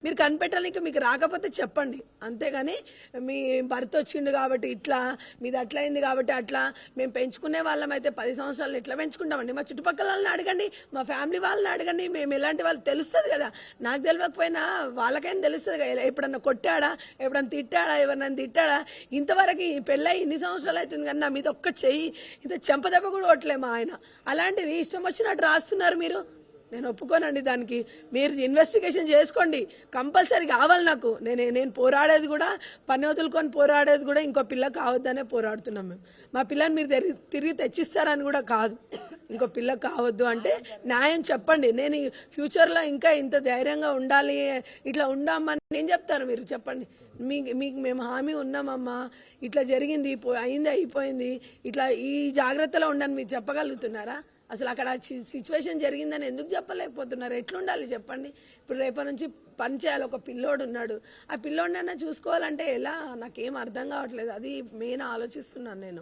మీరు కనిపెట్టడానికి మీకు రాకపోతే చెప్పండి, అంతేగాని మీ భర్త వచ్చిండు కాబట్టి ఇట్లా, మీది అట్లా అయింది కాబట్టి అట్లా, మేము పెంచుకునే వాళ్ళం అయితే 10 సంవత్సరాలు ఎట్లా పెంచుకుంటామండి? మా చుట్టుపక్కల వాళ్ళని అడగండి, మా ఫ్యామిలీ వాళ్ళని అడగండి, మేము ఎలాంటి వాళ్ళు తెలుస్తుంది కదా. నాకు తెలియకపోయినా వాళ్ళకైనా తెలుస్తుంది కదా. ఎప్పుడన్నా కొట్టాడా, ఎప్పుడన్నా తిట్టాడా, ఎవరినైనా తిట్టాడా? ఇంతవరకు ఈ పెళ్ళై ఇన్ని సంవత్సరాలు అవుతుంది కానీ నా మీద ఒక్క చెయ్యి ఇంత చెంపదెబ్బ కూడా కొట్టలేము ఆయన. అలాంటిది ఇష్టం వచ్చినట్టు రాస్తున్నారు మీరు. నేను ఒప్పుకోనండి దానికి. మీరు ఇన్వెస్టిగేషన్ చేసుకోండి, కంపల్సరీ కావాలి నాకు. నేను పోరాడేది కూడా, పని వదులుకొని పోరాడేది కూడా ఇంకో పిల్ల కావద్దనే పోరాడుతున్నాం మేము. మా పిల్లని మీరు తిరిగి తెచ్చిస్తారని కూడా కాదు. ఇంకో పిల్ల కావద్దు అంటే న్యాయం చెప్పండి. నేను ఫ్యూచర్లో ఇంకా ఇంత ధైర్యంగా ఉండాలి, ఇట్లా ఉండామని నేను చెప్తాను. మీరు చెప్పండి, మీకు మేము హామీ ఉన్నామమ్మా, ఇట్లా జరిగింది, అయింది, అయిపోయింది, ఇట్లా ఈ జాగ్రత్తలో ఉండని మీరు చెప్పగలుగుతున్నారా? అసలు అక్కడ సిచ్యువేషన్ జరిగిందని ఎందుకు చెప్పలేకపోతున్నారు? ఎట్లుండాలి చెప్పండి. ఇప్పుడు రేపటి నుంచి పని చేయాలి. ఒక పిల్లోడు ఉన్నాడు, ఆ పిల్లోడినైనా చూసుకోవాలంటే ఎలా? నాకేం అర్థం కావట్లేదు. అది మెయిన్ ఆలోచిస్తున్నాను నేను.